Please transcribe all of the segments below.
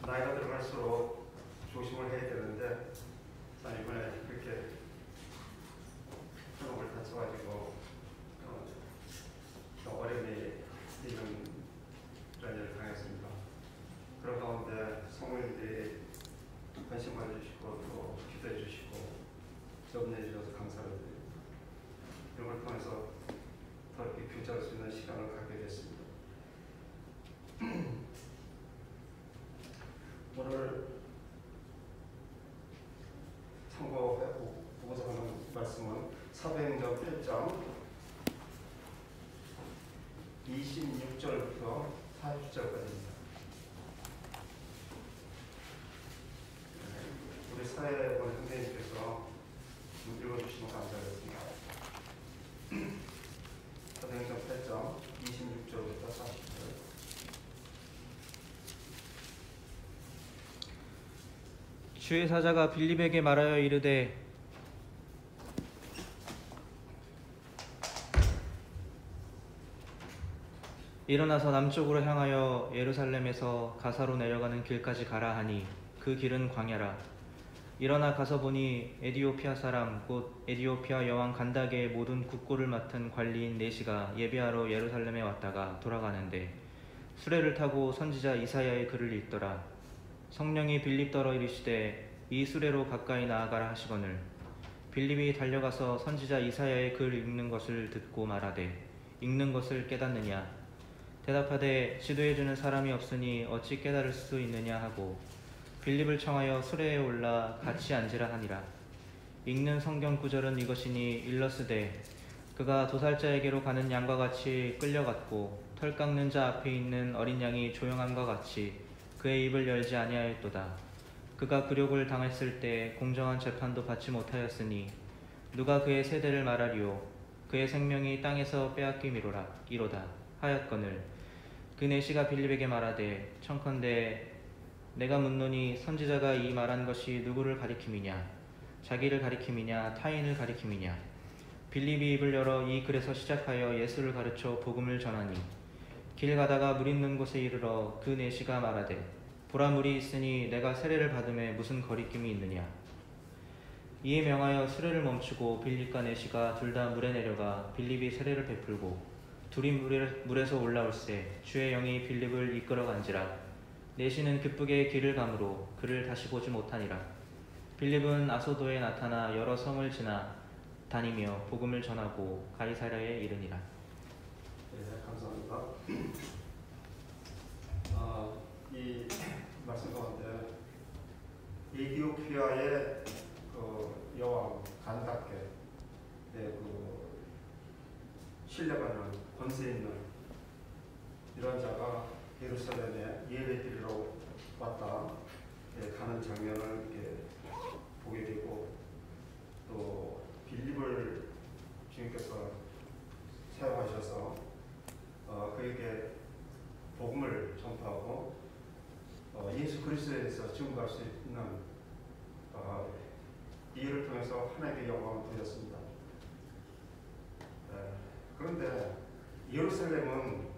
나이가 들어갈수록 조심을 해야 되는데, 이번에 그렇게 현혹을 다쳐가지고 어려움이 있는 그런 일을 당했습니다. 그런 가운데 성모님들이 관심 가져주시고 또 기도해 주시고 염려해 주셔서 감사를 드립니다. 이런 걸 통해서 더 이렇게 교제할 수 있는 시간을 갖게 됐습니다. 오늘 보고자 하는 말씀은 사도행전 8장 26절부터 40절까지입니다. 우리 사회원 선생님께서 읽어주시면 감사하겠습니다. 사도행전 8장 26절부터 40절. 주의 사자가 빌립에게 말하여 이르되 일어나서 남쪽으로 향하여 예루살렘에서 가사로 내려가는 길까지 가라 하니 그 길은 광야라. 일어나 가서 보니 에디오피아 사람 곧 에디오피아 여왕 간다게의 모든 국고를 맡은 관리인 네시가 예배하러 예루살렘에 왔다가 돌아가는데 수레를 타고 선지자 이사야의 글을 읽더라. 성령이 빌립더러 이르시되 이 수레로 가까이 나아가라 하시거늘 빌립이 달려가서 선지자 이사야의 글 읽는 것을 듣고 말하되 읽는 것을 깨닫느냐. 대답하되 지도해주는 사람이 없으니 어찌 깨달을 수 있느냐 하고 빌립을 청하여 수레에 올라 같이 앉으라 하니라. 읽는 성경 구절은 이것이니 일러스되 그가 도살자에게로 가는 양과 같이 끌려갔고 털 깎는 자 앞에 있는 어린 양이 조용함과 같이 그의 입을 열지 아니하였도다. 그가 굴욕을 당했을 때 공정한 재판도 받지 못하였으니 누가 그의 세대를 말하리요. 그의 생명이 땅에서 빼앗김이로다 하였거늘 그 네시가 빌립에게 말하되 청컨대 내가 묻노니 선지자가 이 말한 것이 누구를 가리킴이냐. 자기를 가리킴이냐 타인을 가리킴이냐. 빌립이 입을 열어 이 글에서 시작하여 예수를 가르쳐 복음을 전하니 길 가다가 물 있는 곳에 이르러 그 네시가 말하되 보라 물이 있으니 내가 세례를 받음에 무슨 거리낌이 있느냐. 이에 명하여 수레를 멈추고 빌립과 네시가 둘 다 물에 내려가 빌립이 세례를 베풀고 둘이 물에서 올라올세 주의 영이 빌립을 이끌어간지라. 네시는 기쁘게 길을 가므로 그를 다시 보지 못하니라. 빌립은 아소도에 나타나 여러 성을 지나 다니며 복음을 전하고 가이사랴에 이르니라. 네, 감사합니다. 이 말씀 가운데 에티오피아의 그 여왕 간다케의 그 신뢰받는 권세 있는 이런 자가 예루살렘에 예배드리러 왔다 가는 장면을 이렇게 보게 되고 또 빌립을 주님께서 사용하셔서 그에게 복음을 전파하고 예수 그리스도에 대해서 증거할 수 있는 이 일을 통해서 하나님께 영광을 돌렸습니다. 그런데 예루살렘은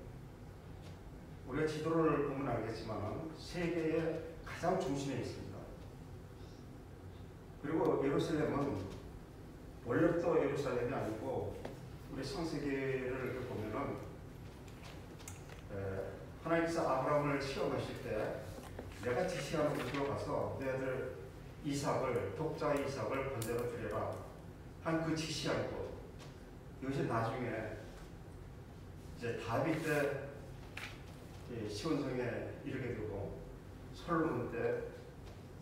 우리가 지도를 보면 알겠지만 세계의 가장 중심에 있습니다. 그리고 예루살렘은 원래부터 예루살렘이 아니고 우리 창세기를 보면은 하나님께서 아브라함을 시험하실 때 내가 지시하는 곳으로 가서 내 아들 이삭을 독자 이삭을 번제로 드려라 한 그 지시한 곳, 이것이 나중에 이제 다윗 때 시온성에 이르게 되고 솔로몬 때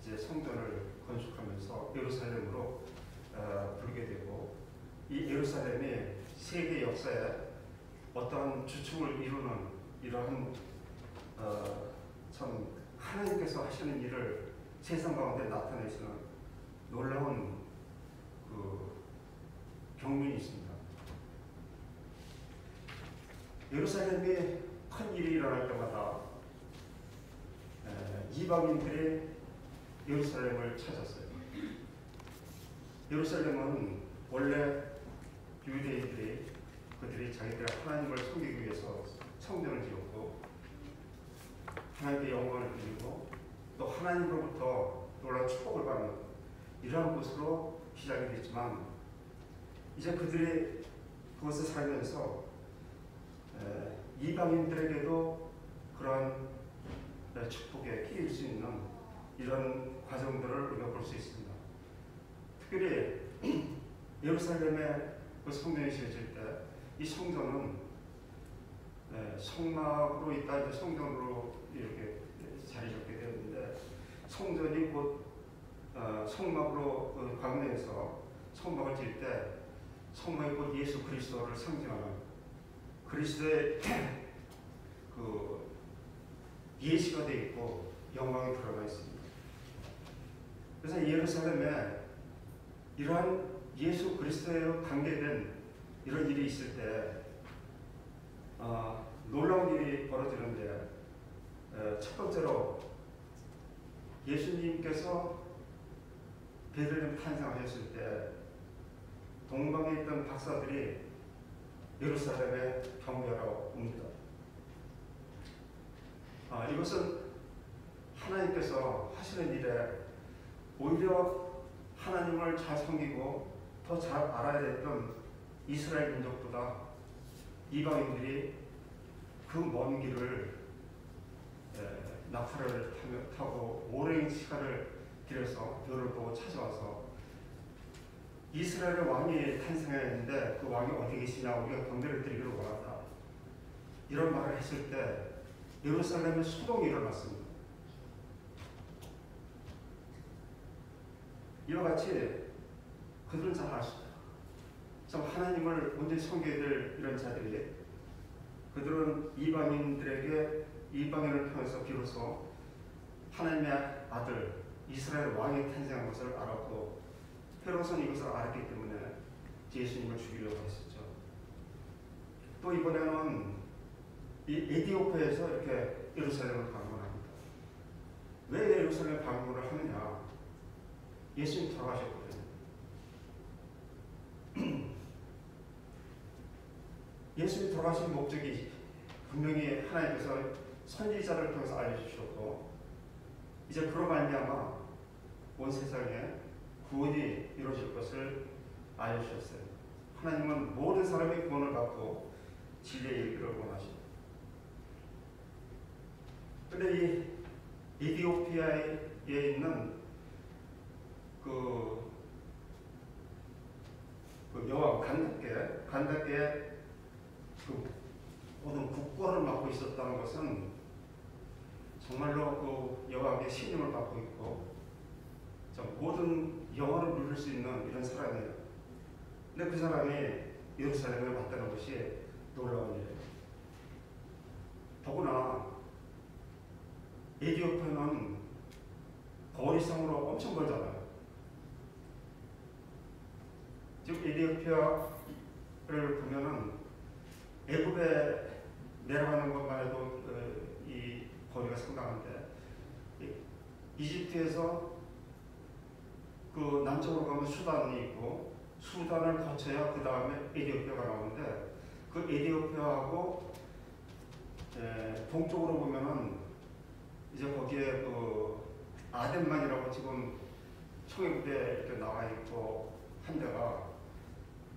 이제 성전을 건축하면서 예루살렘으로 부르게 되고 이 예루살렘이 세계 역사에 어떠한 주축을 이루는 이러한 참 하나님께서 하시는 일을 세상 가운데 나타내시는 놀라운 그 경륜이 있습니다. 예루살렘에 큰 일이 일어날 때마다 이방인들이 예루살렘을 찾았어요. 예루살렘은 원래 유대인들이 그들이 자기들의 하나님을 섬기기 위해서 성전을 지었고 하나님께 영광을 드리고 또 하나님으로부터 놀라운 축복을 받는 이러한 곳으로 시작이 됐지만 이제 그들이 그것을 살면서 이방인들에게도 그러한 축복에 끼일 수 있는 이런 과정들을 우리가 볼 수 있습니다. 특별히 예루살렘의 그 성전이 지어질 때 이 성전은 성막으로 있다 이제 성전으로 이렇게 자리 잡게 되었는데 성전이 곧 성막으로 광내에서 성막을 지을 때 성막이 곧 예수 그리스도를 상징하는 그리스도의 그 예시가 되어 있고 영광이 드러나 있습니다. 그래서 예루살렘에 이러한 예수 그리스도에 관계된 이런 일이 있을 때 놀라운 일이 벌어지는데 첫 번째로 예수님께서 베들레헴 탄생하셨을 때 동방에 있던 박사들이 예루살렘에 경배하러 옵니다. 이것은 하나님께서 하시는 일에 오히려 하나님을 잘 섬기고 더 잘 알아야 됐던 이스라엘 민족보다 이방인들이 그 먼 길을 낙타를 타고 오랜 시간을 들여서 별을 보고 찾아와서 이스라엘의 왕이 탄생했는데 그 왕이 어디 계시냐 우리가 경배를 드리기를 원한다. 이런 말을 했을 때 예루살렘에 소동이 일어났습니다. 이와 같이 그들은 잘 아시죠. 참 하나님을 온전히 섬겨야 될 이런 자들이 그들은 이방인을 통해서 비로소 하나님의 아들 이스라엘 왕이 탄생한 것을 알았고 헤롯은 이것을 알았기 때문에 예수님을 죽이려고 했었죠. 또 이번에는 이 에디오피아에서 이렇게 예루살렘을 방문합니다. 왜 예루살렘 방문을 하느냐? 예수님 돌아가셨거든요. 예수님 돌아가신 목적이 분명히 하나님께서 선지자를 통해서 알려주셨고 이제 그로 말미암아 온 세상에 구원이 이루어질 것을 알려주셨어요. 하나님은 모든 사람이 구원을 받고 진리의 이르기를 원하십니다. 그런데 이 에티오피아에 있는 그 여왕 간다케의 그 모든 국고를 맡고 있었다는 것은 정말로 그 여왕의 신임을 받고 있고 모든 영화를 누릴 수 있는 이런 사람이에요. 근데 그 사람이 예루살렘에 왔다는 것이 놀라운 일이에요. 더구나 에티오피아는 거리성으로 엄청 멀잖아요. 즉 에티오피아를 보면은 애굽에 내려가는 것만 해도 이 거리가 상당한데 이집트에서 그 남쪽으로 가면 수단이 있고 수단을 거쳐야 그 다음에 에티오피아가 나오는데 그 에티오피아하고 동쪽으로 보면은 이제 거기에 그 아덴만이라고 지금 청해부대에 이렇게 나와 있고 한 데가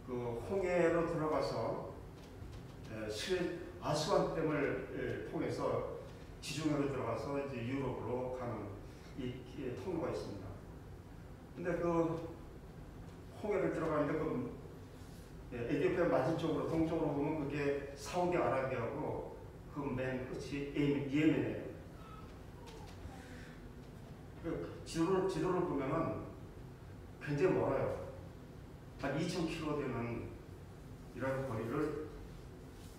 그 홍해로 들어가서 아스완댐을 통해서 지중해로 들어가서 이제 유럽으로 가는 이 통로가 있습니다. 근데 그 홍해를 들어가는데 그 에티오피아 맞은쪽으로 동쪽으로 보면 그게 사우디아라비아고 그 맨 끝이 예멘이에요. 그 지도를 보면은 굉장히 멀어요. 한 2,000km 되는 이런 거리를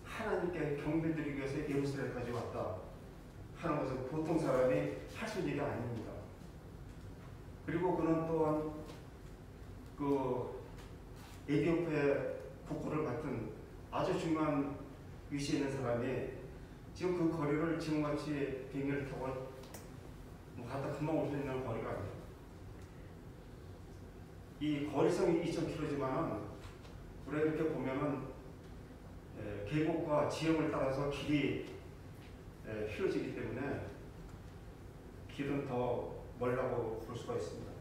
하나님께 경배드리기 위해서 예루살렘까지 왔다 하는 것은 보통 사람이 할 수 있는 일이 아닙니다. 그리고 그는 또한 그 에티오피아의 국고를 맡은 아주 중요한 위치에 있는 사람이 지금 그 거리를 지금같이 비행기를 타고 갔다 금방 올 수 있는 거리가 아니에요. 이 거리성이 2,000km지만은 우리가 이렇게 보면은 계곡과 지형을 따라서 길이 휘어지기 때문에 길은 더 멀다고 볼 수가 있습니다.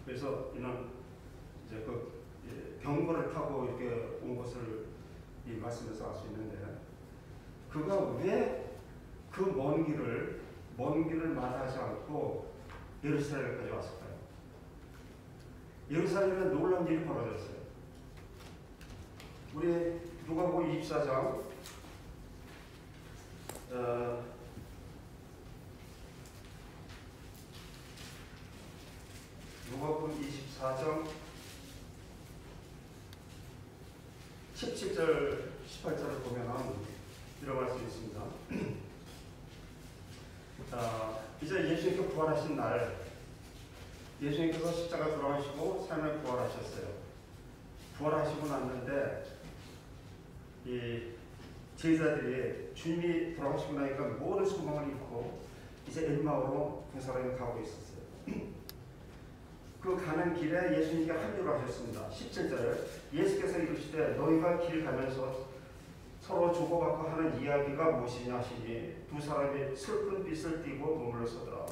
그래서 이는 이제 그 경보를 타고 이렇게 온 것을 이 말씀에서 알 수 있는데, 그가 왜 그 먼 길을 마다하지 않고 예루살렘까지 왔을까요? 예루살렘에 놀라운 일이 벌어졌어요. 우리 누가복음 24장 누가복음 24장 17절 18절을 보면 이런 말씀이 있습니다. 이제 예수님께서 부활하신 날, 예수님께서 십자가 돌아가시고 삶을 부활하셨어요. 부활하시고 났는데 이 제자들이 주님이 돌아가시고 나니까 모든 소망을 잃고 이제 엠마오로 그 사람이 가고 있었어요. 그 가는 길에 예수님께 합류를 하셨습니다. 17절 예수께서 이르시되 너희가 길 가면서 서로 주고받고 하는 이야기가 무엇이냐 하시니 두 사람이 슬픈 빛을 띠고 머물러 서더라.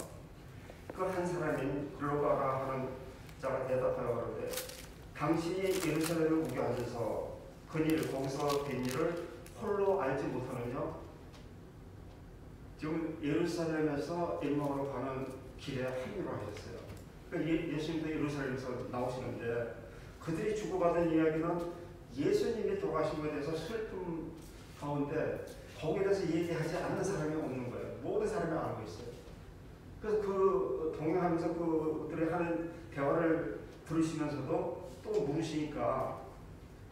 그 한 사람이 글로 가라 하는 자가 대답하여 가로되 당신이 예루살렘에 우겨 앉아서 그일 거기서 된 일을 홀로 알지 못하느냐? 지금 예루살렘에서 엠마오로 가는 길에 합류를 하셨어요. 그러니까 예수님도 예루살렘에서 나오시는데 그들이 주고받은 이야기는 예수님이 돌아가신 것에 대해서 슬픔 가운데 거기에 대해서 얘기하지 않는 사람이 없는 거예요. 모든 사람이 알고 있어요. 그래서 그 동행하면서 그들이 하는 대화를 들으시면서도 또 물으시니까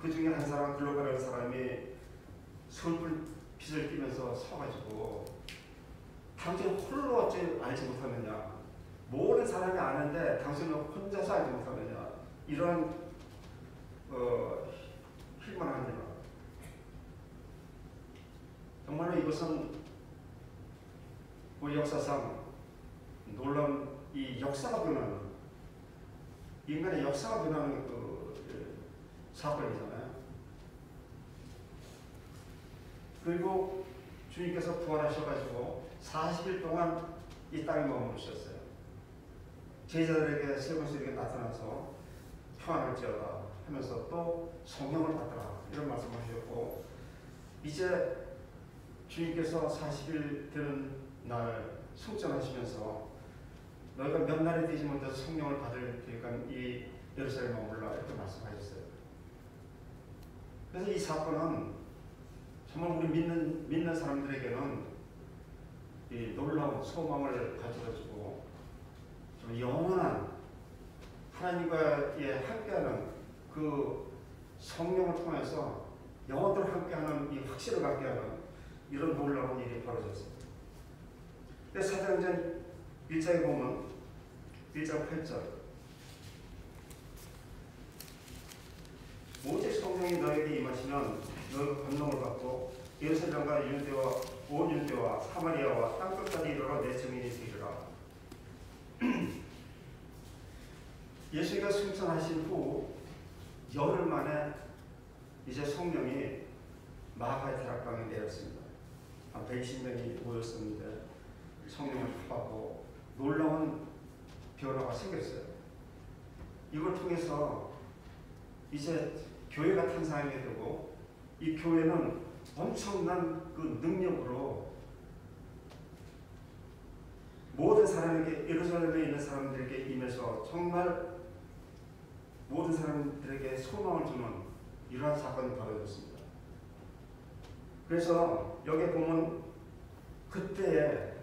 그 중에 한 사람, 글로가라는 사람이 슬픈 빛을 띠면서 서가지고 당신 홀로 어찌 알지 못하느냐? 모든 사람이 아는데 당신은 혼자서 알지 못하느냐? 이런 실망합니다. 정말로 이것은 우리 역사상 놀라운 이 역사가 변하는, 인간의 역사가 변하는 그 사건이잖아요. 그리고 주님께서 부활하셔가지고 40일 동안 이 땅에 머무르셨어요. 제자들에게 세 번씩 나타나서 평안할지어다 하면서 또 성령을 받더라 이런 말씀하셨고, 이제 주님께서 40일 되는 날 승천하시면서 너희가 몇 날이 되지 못해서 성령을 받을 테니까 이 예루살렘에 머물라 이렇게 말씀하셨어요. 그래서 이 사건은 정말 우리 믿는 사람들에게는 이 놀라운 소망을 가져다주고 좀 영원한 하나님과의 함께하는 그 성령을 통해서 영원토록 함께하는 이 확신을 갖게 하는 이런 놀라운 일이 벌어졌습니다. 근데 사도행전 1장에 보면 1장 8절 오직 성령이 너에게 임하시면 너희가 권능을 받고 예루살렘과 유대와 온 유대와 사마리아와 땅끝까지 이르러 내 증인이 되리라. 예수가 승천하신 후 열흘 만에 이제 성령이 마가의 다락방에 내렸습니다. 한 120명이 모였었는데 성령을 받고 놀라운 변화가 생겼어요. 이걸 통해서 이제 교회가 탄생하게 되고 이 교회는 엄청난 그 능력으로 모든 사람에게, 예루살렘에 있는 사람들에게 임해서 정말 모든 사람들에게 소망을 주는 이러한 사건이 벌어졌습니다. 그래서 여기 보면 그때에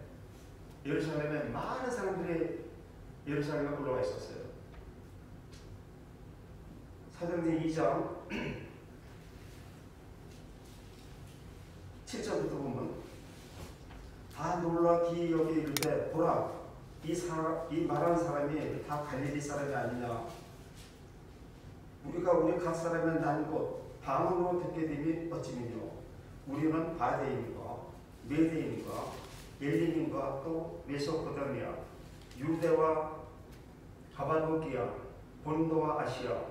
예루살렘에 많은 사람들이 예루살렘에 올라와 있었어요. 사도행전 2장 7절부터 보면 다 놀라 기이 여기 이르되 보라 이 말하는 사람이 다 갈릴리 사람이 아니냐. 우리가 우리 각 사람의 난 곳 방언으로 듣게 되니 어찌미뇨. 우리는 바데인과 메데인과 엘린인과 또 메소포타미아 유대와 가바도기아 본도와 아시아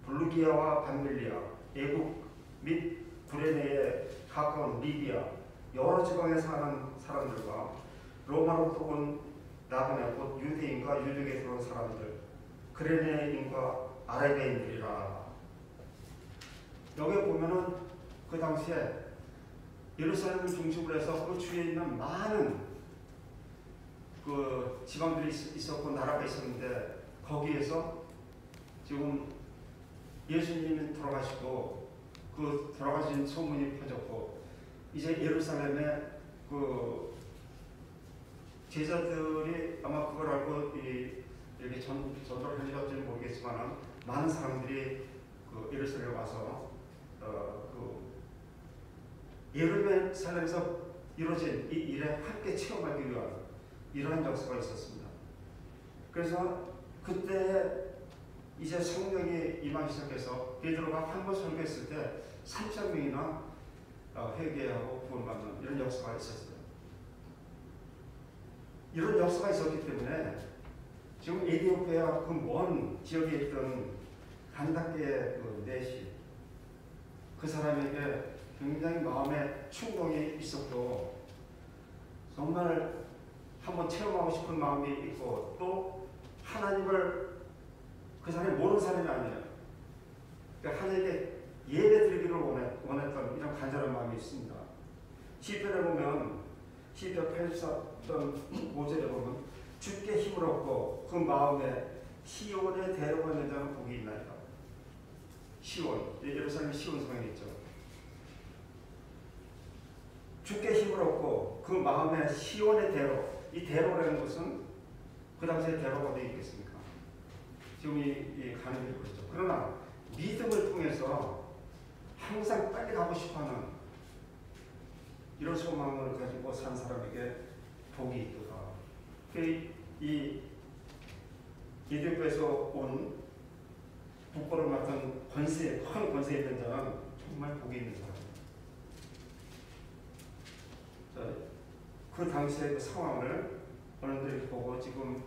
블루기아와 반밀리아 애국 및 구레네에 가까운 리비아 여러 지방에 사는 사람들과 로마로부터 온 나그네 곧 유대인과 유대교에 들어온 사람들, 그레네인과 아라비아인들이라. 여기 보면은 그 당시에 예루살렘을 중심으로 해서 그 주위에 있는 많은 그 지방들이 있었고 나라가 있었는데, 거기에서 지금 예수님이 돌아가시고 그 돌아가신 소문이 퍼졌고, 이제 예루살렘에 그 제자들이 아마 그걸 알고 이렇게 전도를 하실지는 모르겠지만 많은 사람들이 그 예루살렘에 와서 그 예루살렘에서 이루어진 이 일에 함께 체험하기 위한 이러한 역사가 있었습니다. 그래서 그때 이제 성령이 임하기 시작해서 베드로가 한 번 설교했을 때 3,000명이나 회개하고 구원받는 이런 역사가 있었어요. 이런 역사가 있었기 때문에 지금 에디오피아 그 먼 지역에 있던 간다케의 그 넷이 그 사람에게 굉장히 마음에 충동이 있었고, 정말 한번 체험하고 싶은 마음이 있고, 또 하나님을 그 사람이 모르는 사람이 아니에요. 그러니까 하나님께 예배 드리기를 원했던 이런 간절한 마음이 있습니다. 시편에 보면 시편 84편 5절에 보면 주께 힘을 얻고 그 마음에 시온에 데려가는 자는 복이 있나이다. 시온, 예루살렘 시온 성에 있죠. 주께 힘을 얻고 그 마음에 시온의 대로, 이 대로라는 것은 그 당시에 대로가 어디 있겠습니까? 지금 이 가는 길이 그렇죠. 그러나 믿음을 통해서 항상 빨리 가고 싶어하는 이런 소망을 가지고 산 사람에게 복이 있도다. 이 에디오피아에서 온 북벌을 맡은 권세, 큰 권세 있는 자는 정말 복이 있는 사람. 그 당시의 그 상황을 어른들이 보고 지금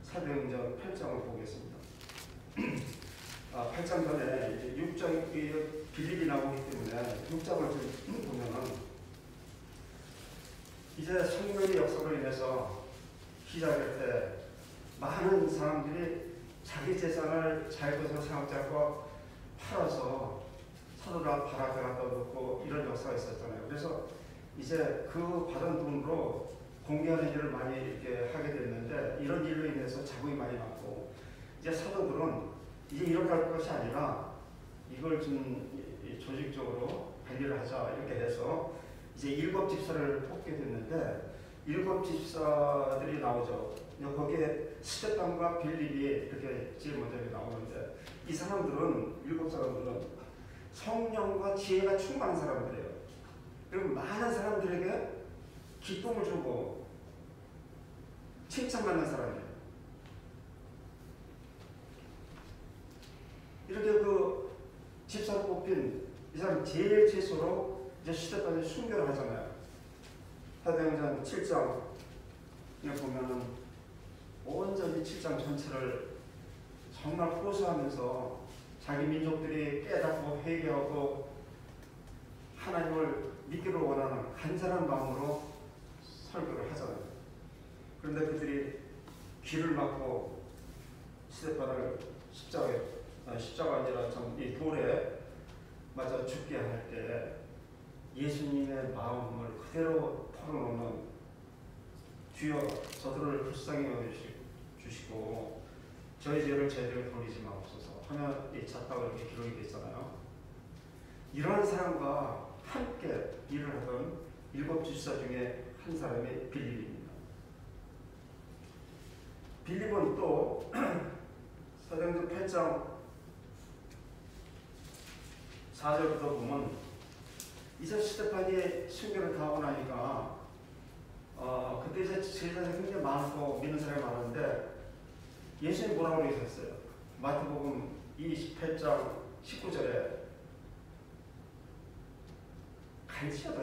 사도행전 8장을 보겠습니다. 8장 전에 6장이 빌립이 나오기 때문에 6장을 좀 보면은 이제 성령의 역사로 인해서 시작할 때 많은 사람들이 자기 재산을 자기 것으로 생각지 않고 팔아서 서로가 바라게 갖다 놓고 이런 역사가 있었잖아요. 그래서 이제 그 받은 돈으로 공개하는 일을 많이 이렇게 하게 됐는데, 이런 일로 인해서 자국이 많이 났고, 이제 사도들은 이제 이렇게 할 것이 아니라 이걸 좀 조직적으로 관리를 하자 이렇게 해서 이제 7 집사를 뽑게 됐는데, 7 집사들이 나오죠. 거기에 스데반과 빌립이 이렇게 제일 먼저 나오는데, 이 사람들은 7 사람들은 성령과 지혜가 충만한 사람들이에요. 그리고 많은 사람들에게 기쁨을 주고 칭찬받는 사람이에요. 이렇게 그 집사로 뽑힌 이 사람 제일 최소로 이제 스데반이 순교를 하잖아요. 사도행전 7장에 보면은 온전히 7장 전체를 정말 호소하면서 자기 민족들이 깨닫고 회개하고 하나님을 믿기를 원하는 간절한 마음으로 설교를 하잖아요. 그런데 그들이 귀를 막고 스데반을 십자가 아니라 이 돌에 맞아 죽게 할 때 예수님의 마음을 그대로 털어놓는, 주여 저들을 불쌍히 여겨주시고 저희 죄를 저희들에게 돌리지 마옵소서 하며 이 잤다고 이렇게 기록이 됐잖아요. 이러한 사람과 함께 일을 하던 7 집사 중에 한 사람이 빌립입니다. 빌립은 또 사도행전 8장 4절부터 보면 이제 스데반이 순교를 다 하고 나니까 그때 이제 제자들이 굉장히 많고 믿는 사람이 많은데, 예수님이 뭐라고 그러셨어요? 마태복음 28장 19절에 간지하다.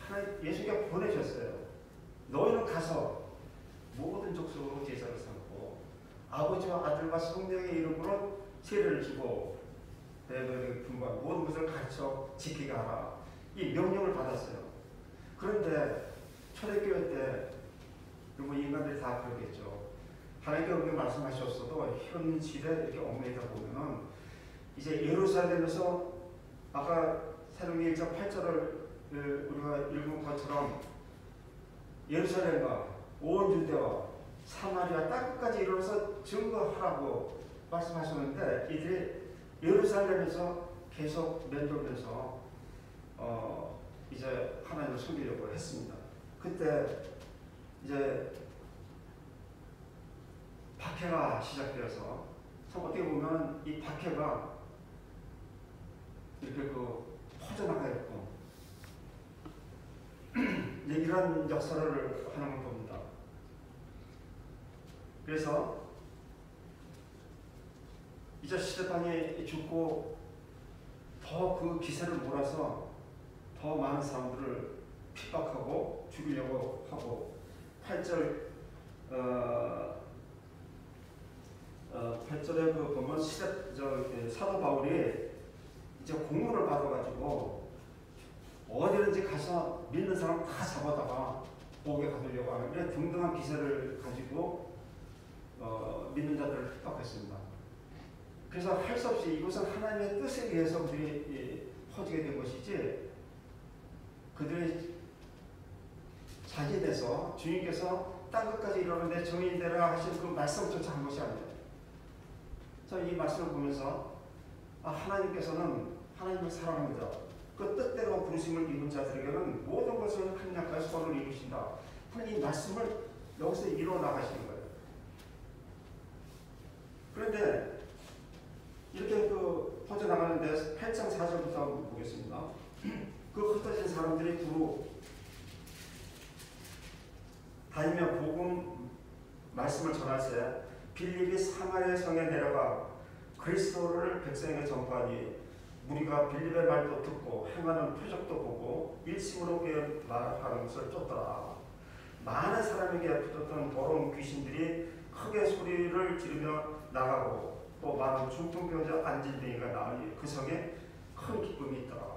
하나님 예수님께서 보내셨어요. 너희는 가서 모든 족속으로 제자를 삼고 아버지와 아들과 성령의 이름으로 세례를 주고 너희에게 분부한 모든 것을 가르쳐 지키게 하라. 이 명령을 받았어요. 그런데 초대교회 때 그리고 인간들이 다 그러겠죠. 하나님께 그렇게 말씀하셨어도 현실에 이렇게 얽매이다 보면은 이제 예루살렘에서 아까 사도행전 1장 8절을 우리가 읽은 것처럼 예루살렘과 온 유대와 사마리아 땅끝까지 이르러서 증거하라고 말씀하셨는데 이들이 예루살렘에서 계속 맴돌면서 이제 하나님을 섬기려고 했습니다. 그때 이제 박해가 시작되어서 참 어떻게 보면 이 박해가 이렇게 퍼져나가겠고 이런 역사를 하는 걸 봅니다. 그래서 이제 스데반이 죽고 더 그 기세를 몰아서 더 많은 사람들을 핍박하고 죽이려고 하고 8절 8절에 보면 사도 바울이 이제 공문을 받아가지고 어디든지 가서 믿는 사람 다 잡아다가 목에 가두려고 하는 이런 등등한 기세를 가지고 믿는 자들을 핍박했습니다. 그래서 할 수 없이 이것은 하나님의 뜻에 의해서 그들이 퍼지게 된 것이지 그들의 자기에서 주님께서 땅끝까지 이르는데 정인되라 하신 그 말씀조차 한 것이 아니에요. 저는 이 말씀을 보면서 하나님께서는 하나님을 사랑합니다. 그 뜻대로 부르심을 입은 자들에게는 모든 것을 합력하여 선을 이루신다. 하나님 이 말씀을 여기서 이루어 나가시는 거예요. 그런데 이렇게 퍼져나가는데 8장 4절부터 한번 보겠습니다. 그 흩어진 사람들이 두루 다니며 복음 말씀을 전하세 빌립이 사마리아 성에 내려가 그리스도를 백성에게 전파하니 무리가 빌립의 말도 듣고 행하는 표적도 보고 일심으로 말하는 것을 쫓더라. 많은 사람에게 붙었던 더러운 귀신들이 크게 소리를 지르며 나가고 또 많은 중풍병자 안질병이가 나으니 그 성에 큰 기쁨이 있더라.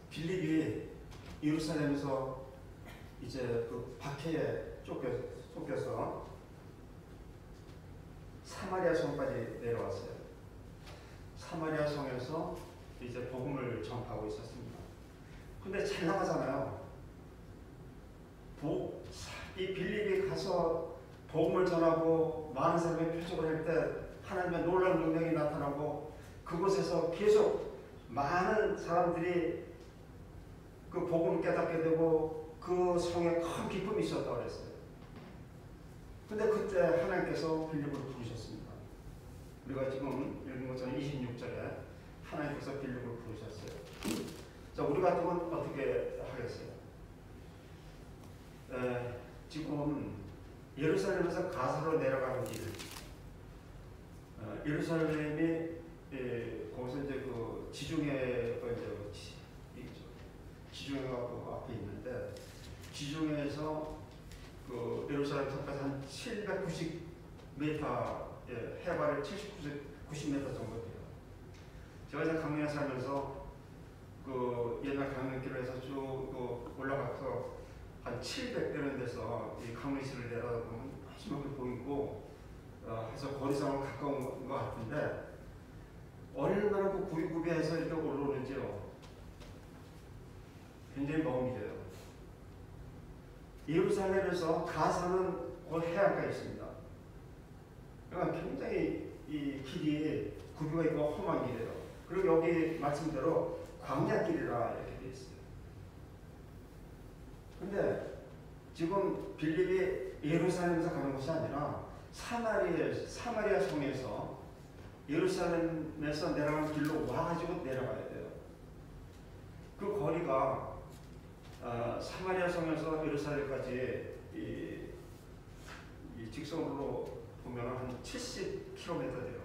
빌립이 예루살렘에서 이제 그 박해에 쫓겨서 사마리아 성까지 내려왔어요. 사마리아 성에서 이제 복음을 전파하고 있었습니다. 근데 잘 나가잖아요. 이 빌립이 가서 복음을 전하고 많은 사람의 표적을 할 때 하나님의 놀라운 능력이 나타나고 그곳에서 계속 많은 사람들이 그 복음을 깨닫게 되고 그 성에 큰 기쁨이 있었다고 그랬어요. 근데 그때 하나님께서 빌립을 부르셨습니다. 우리가 지금 읽은 것처럼 26절에 하나님께서 빌립을 부르셨어요. 자, 우리 같으면 어떻게 하겠어요? 지금 예루살렘에서 가사로 내려가는 길, 예루살렘이 거기서 이제 그 지중해가 지중해가 그 앞에 있는데 지중해에서 그 예루살렘 성까지 한 790m 해발이 90m 정도 돼요. 제가 이제 강릉에 살면서 그 옛날 강릉길로 해서 쭉 올라가서 한 700되는 데서 이 강릉시를 내려다보면 마지막에 보이고 해서 거리상으로 가까운 것 같은데 얼마나 그 구비구비해서 이렇게 올라오는지요. 굉장히 먼 길이에요. 예루살렘에서 가사는 곧 해안가에 있습니다. 그러니까 굉장히 이 길이 구비가 있고 험한 길이에요. 그리고 여기 말씀대로 광야길이라 이렇게 되어 있어요. 근데 지금 빌립이 예루살렘에서 가는 것이 아니라 사마리아 성에서 예루살렘에서 내려가는 길로 와가지고 내려가야 돼요. 그 거리가 사마리아 성에서 예루살렘까지 이 직선으로 보면 한 70km 돼요.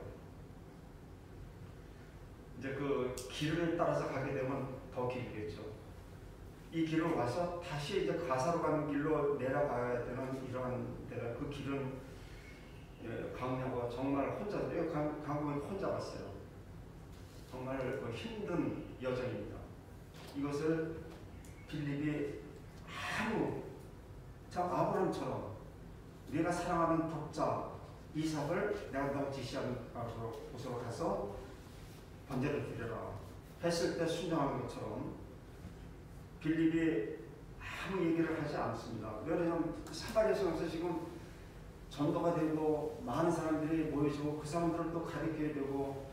이제 그 길을 따라서 가게 되면 더 길겠죠. 이 길을 와서 다시 이제 가사로 가는 길로 내려가야 되는 이러한 데가 그 길은 강야가 정말 혼자 강야가 혼자 갔어요. 정말 그 힘든 여정입니다. 이것을 빌립이 아무 참 아브라함처럼 네가 사랑하는 독자 이삭을 내가 너 지시하는 곳으로 가서 번제를 드려라 했을 때 순종하는 것처럼 빌립이 아무 얘기를 하지 않습니다. 왜냐하면 사마리아에서 지금 전도가 되고 많은 사람들이 모여지고 그 사람들을 또 가르쳐야 되고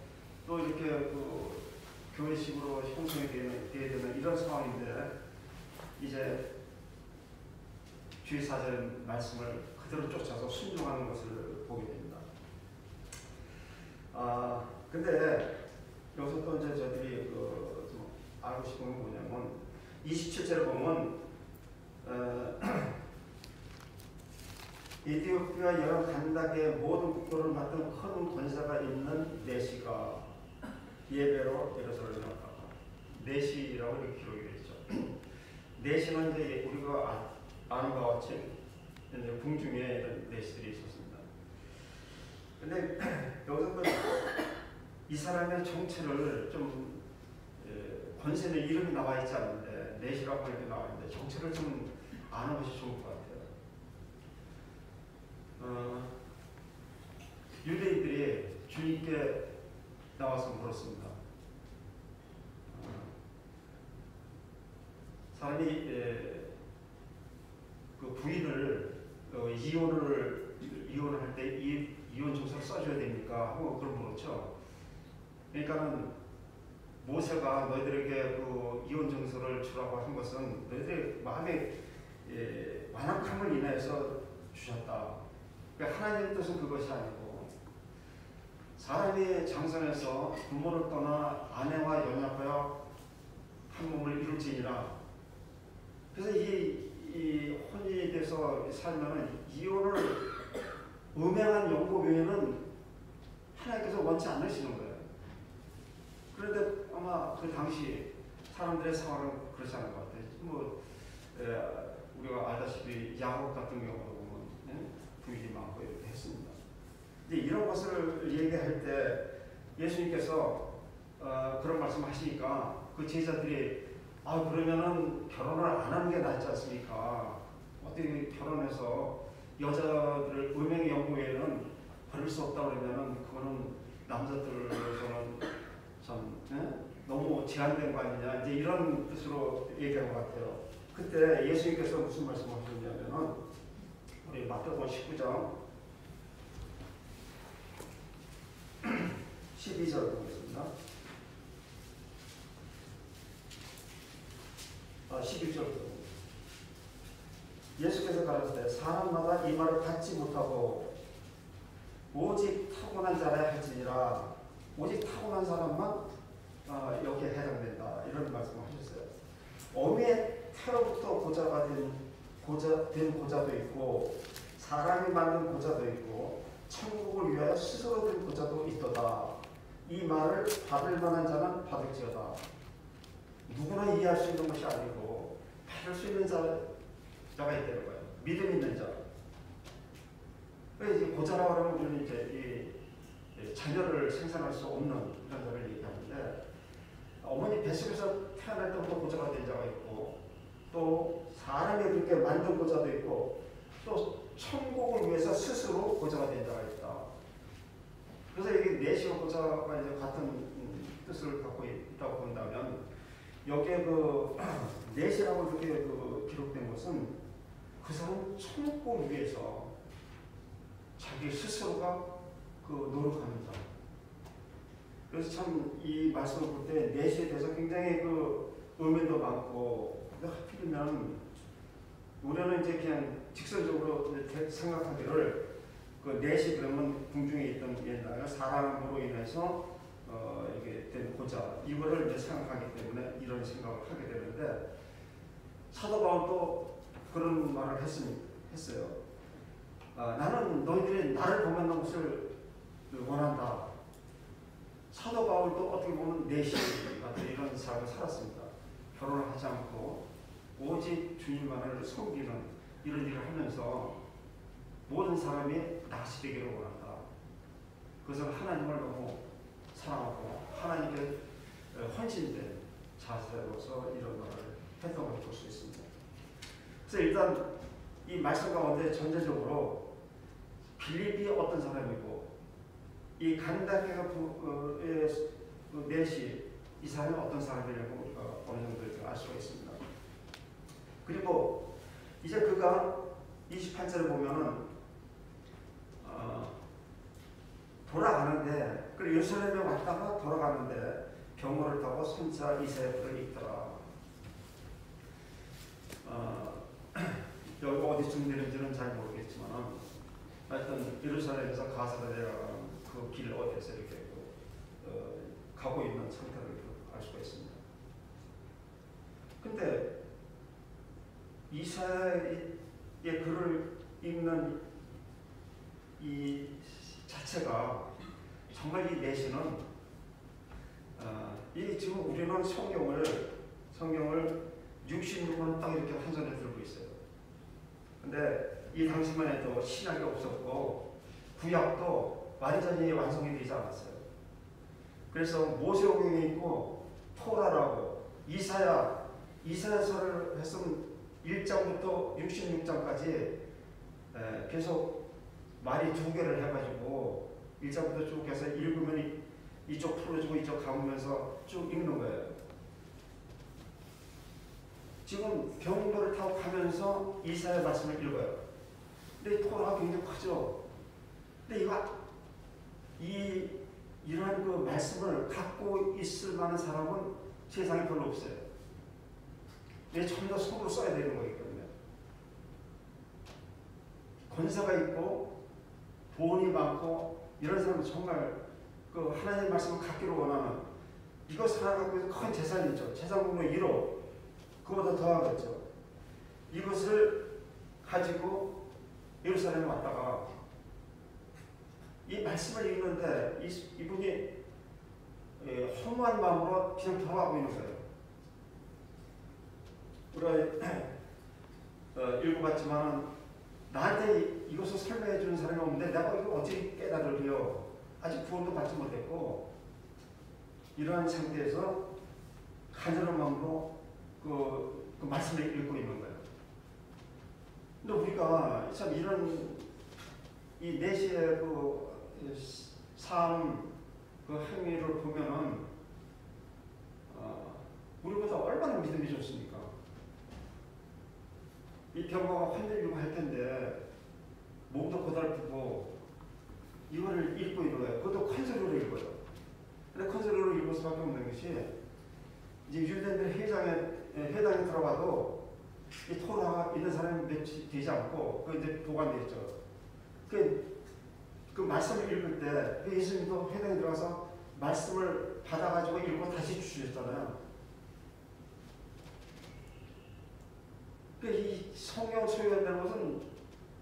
또 이렇게 그 교회식으로 형성이 돼야 되는 이런 상황인데 이제 주의 사절 말씀을 그대로 쫓아서 순종하는 것을 보게 됩니다. 근데 여기서 또 이제 저희들이 좀 알고 싶은 건 뭐냐면 27절을 보면 에티오피아 여러 간닥의 모든 국도를 맡은 큰 권세가 있는 내시가 예배로 예루살렘에 왔다. 내시라고 이렇게 기록이 되어 있죠. 내시는 이제 우리가 아는 바와 같이 이제 궁중에 이런 내시들이 있었습니다. 근데 여기서 이 사람의 정체를 좀 권세는 이름이 나와 있지 않는데 내시라고 이렇게 나와 있는데 정체를 좀 아는 것이 좋을 것 같아요. 유대인들이 주님께 나와서 물었습니다. 사람이 그 부인을 이혼을 할 때 이혼 증서를 써줘야 됩니까? 하고 그걸 물었죠. 그러니까는 모세가 너희들에게 그 이혼 증서를 주라고 한 것은 너희들의 마음의 완악함을 인하여서 주셨다. 그러니까 하나님의 뜻은 그것이 아니고 사람이 장성해서 부모를 떠나 아내와 연합하여 한 몸을 이룰지니라. 그래서 이 혼이 돼서 살면은 이혼을 음행한 연고 외에는 하나님께서 원치 않으시는 거예요. 그런데 아마 그 당시 사람들의 상황은 그렇지 않은 것 같아요. 우리가 알다시피 야곱 같은 경우도 보면 부인이 많고 이렇게 했습니다. 이제 이런 것을 얘기할 때 예수님께서 그런 말씀하시니까 그 제자들이 그러면은 결혼을 안 하는 게 낫지 않습니까? 어떻게 결혼해서 여자들을 음행의 연고 외에는 버릴 수 없다 그러면은 그거는 남자들로서는 참 너무 제한된 거 아니냐 이제 이런 뜻으로 얘기한 것 같아요. 그때 예수님께서 무슨 말씀하셨냐면은 우리 마태복음 19장 12절 보겠습니다. 11절부터 예수께서 가라사대 사람마다 이 말을 받지 못하고 오직 타고난 자라 할지니라. 오직 타고난 사람만 여기에 해당된다. 이런 말씀을 하셨어요. 어미의 태로부터 고자가 된 고자도 있고 사람이 만든 고자도 있고 천국을 위하여 스스로 된 고자도 있도다. 이 말을 받을 만한 자는 받을지어다. 누구나 이해할 수 있는 것이 아니고 받을 수 있는 자가 있다는 거예요. 믿음 있는 자. 이제 고자라고 하면 우리는 이제 이 자녀를 생산할 수 없는 이런 자를 얘기하는데 어머니 뱃속에서 태어날 때부터 고자가 된 자가 있고 또 사람이 그렇게 만든 고자도 있고 또 천국을 위해서 스스로 고자가 된 자가 있다. 그래서 이게 내시와 고자가 이제 같은 뜻을 갖고 있다고 본다면 여기에 그 내시라고 이렇게 기록된 것은 그 사람 천국을 위해서 자기 스스로가 노력하는 자. 그래서 참 이 말씀을 볼 때 내시에 대해서 굉장히 의미도 많고 하필이면 우리는 이제 그냥 직선적으로 생각하기를 내시 그러면 궁중에 있던 옛날 사람으로 인해서 이게 된 고자 이거를 이제 생각하기 때문에 이런 생각을 하게 되는데 사도 바울도 그런 말을 했어요. 나는 너희들이 나를 범하는 것을 원한다. 사도 바울도 어떻게 보면 내시 같은 이런 삶을 살았습니다. 결혼을 하지 않고 오직 주님만을 섬기는 이런 일을 하면서 모든 사람이 낫이 되기를 원한다. 그것은 하나님을 너무 사랑하고 하나님께 헌신된 자세로서 이런 말을 했던 걸 볼 수 있습니다. 그래서 일단 이 말씀 가운데 전체적으로 빌립이 어떤 사람이고 이 간다케가 넷이 이 사람이 어떤 사람이라고 우리가 어느 정도 알 수가 있습니다. 그리고 이제 그가 28절을 보면은 돌아가는데 그 예루살렘에 왔다가 돌아가는데 병거를 타고 선차 이사야를 읽더라. 여기 어디쯤 되는지는 잘 모르겠지만 하여튼 예루살렘에서 가사로 내려가는 그 길 어디에서 이렇게 가고 있는 상태를 알 수가 있습니다. 근데 이사야의 글을 읽는 이 자체가 정말 이 내시는 이 지금 우리는 성경을 66권 딱 이렇게 한 손에 들고 있어요. 근데 이 당시만 해도 신약이 없었고 구약도 완전히 완성이 되지 않았어요. 그래서 모세오경이 있고 토라라고 이사야서를 했으면 1장부터 66장까지 계속 말이 두 개를 해가지고 1장부터 쭉 해서 읽으면 이쪽 풀어주고 이쪽 감으면서 쭉 읽는 거예요. 지금 병거를 타고 가면서 이사야 말씀을 읽어요. 근데 토라가 굉장히 크죠. 근데 이러한 그 말씀을 갖고 있을 만한 사람은 세상에 별로 없어요. 근데 전부 다 손으로 써야 되는 거거든요. 권세가 있고 돈이 많고 이런 사람은 정말 그 하나님의 말씀을 갖기를 원하는 이것 하나 갖고 있는 큰 재산이 있죠. 재산 목록 1호 그보다 더하겠죠. 이것을 가지고 예루살렘에 왔다가 이 말씀을 읽는데 이분이 허무한 마음으로 그냥 돌아가고 있는 거예요. 우리가 읽어봤지만 나한테 이것을 설명해 주는 사람이 없는데 내가 이거 어떻게 깨달으려 아직 구원도 받지 못했고 이러한 상태에서 간절한 마음으로 그 말씀을 읽고 있는 거예요. 근데 우리가 참 이런 이 내시의 삶, 행위를 보면은 우리보다 얼마나 믿음이 좋습니까? 이 병거가 흔들리고 할 텐데 몸도 고달프고 이거를 읽고 읽어요. 그것도 큰 소리로 읽어요. 근데 큰 소리로 읽을 수밖에 없는 것이 이제 유대인들 회당에 들어가도 이 토라가 있는 사람이 되지 않고 그 이제 보관되어 있죠. 그 말씀을 읽을 때 예수님도 회당에 들어가서 말씀을 받아가지고 읽고 다시 주셨잖아요. 이 성경 소유한다는 것은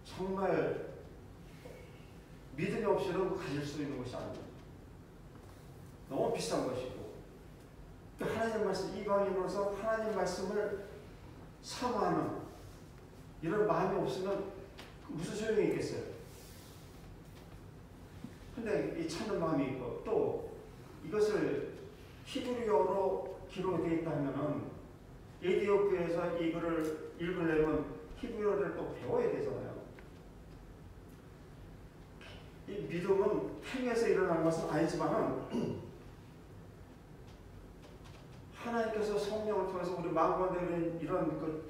정말 믿음이 없이는 가질 수 있는 것이 아닙니다. 너무 비싼 것이고 하나님 말씀 이방인으로서 하나님 말씀을 사모하는 이런 마음이 없으면 무슨 소용이 있겠어요. 근데 이 찾는 마음이 있고 또 이것을 히브리어로 기록되어 있다 하면은 에티오피아에서 이거를 읽으려면 히브리어를 또 배워야 되잖아요. 이 믿음은 행위에서 일어나는 것은 아니지만은 하나님께서 성령을 통해서 우리 마음 가운데 이런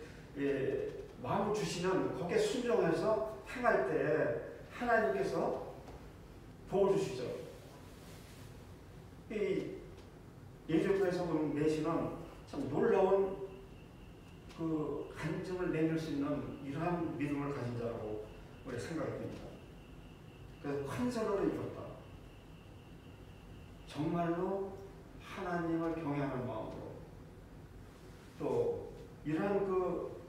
마음을 주시면 거기에 순종해서 행할 때 하나님께서 도움 주시죠. 이 예수께서 보는 내시는 참 놀라운 그 간증을 내줄 수 있는 이러한 믿음을 가진 자라고 우리 생각이 됩니다. 그래서 큰 소리로 읽었다. 정말로 하나님을 경외하는 마음으로 또 이러한 그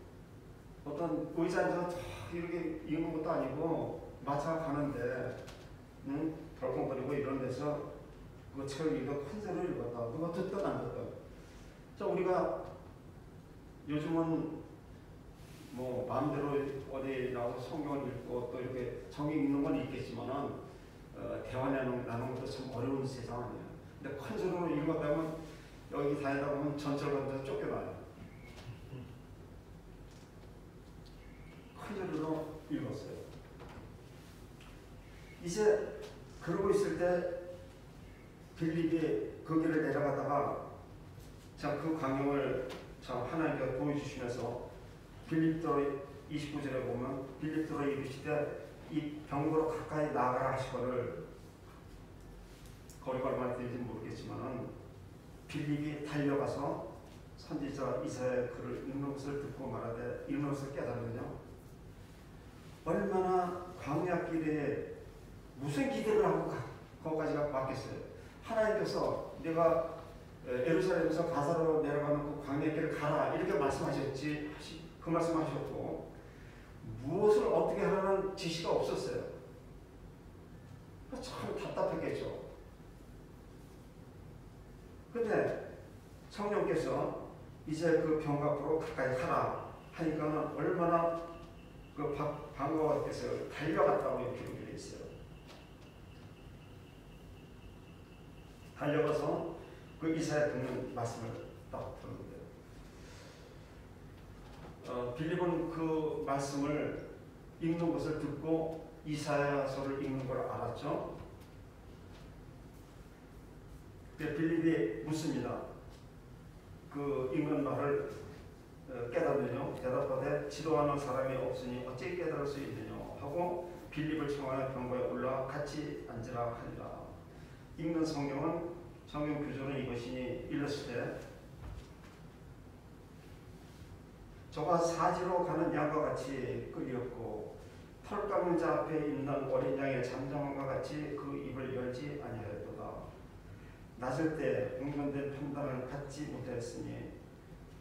어떤 의자에서 이렇게 읽는 것도 아니고 마차가 가는데 덜컹거리고 이런 데서 그 책을 읽어 큰소리를 읽었다. 누가 듣든 안 듣든. 자, 우리가 요즘은 뭐 마음대로 어디 나와서 성경을 읽고 또 이렇게 정의 읽는 건 있겠지만은 대화 나누는 것도 참 어려운 세상 아니에요. 근데 큰 소리로 읽었다면 여기 다니다 보면 전철관에서 쫓겨나요. 큰 소리로 읽었어요. 이제 그러고 있을 때 빌립이 그 길을 내려가다가 참 그 광경을 참 하나님께서 보여주시면서 빌립도로 29절에 보면 빌립도로 이르시되 이 병거로 가까이 나가라 하시거늘 거리가 얼마나 되는지 모르겠지만은 빌립이 달려가서 선지자 이사야의 글을 읽는 것을 듣고 말하되 읽는 것을 깨달으면요 얼마나 광야길에 무슨 기대를 하고 거기까지가 맞겠어요. 하나님께서 내가 예루살렘에서 가사로 내려가는 그 광야길을 가라 이렇게 말씀하셨지 그 말씀하셨고 무엇을 어떻게 하라는 지시가 없었어요. 참 답답했겠죠. 근데 성령께서 이제 그 병 앞으로 가까이 가라 하니까는 얼마나 그 반가웠겠어요. 달려갔다고 이렇게 기록이 되어 있어요. 달려가서 그 이사야 듣는 말씀을 딱 들었는데 빌립은 그 말씀을 읽는 것을 듣고 이사야서를 읽는 걸 알았죠. 빌립이 묻습니다. 그 읽는 말을 깨닫느냐 대답하되 지도하는 사람이 없으니 어찌 깨달을 수 있느냐 하고 빌립을 청하여 병거에 올라 같이 앉으라 하니라. 읽는 성경은 성경 규조는 이것이니 일렀을 때 저가 사지로 가는 양과 같이 끌렸고 털 감은 자 앞에 있는 어린 양의 잠잠함과 같이 그 입을 열지 아니하였도다. 낮을 때 공전된 판단을 갖지 못하였으니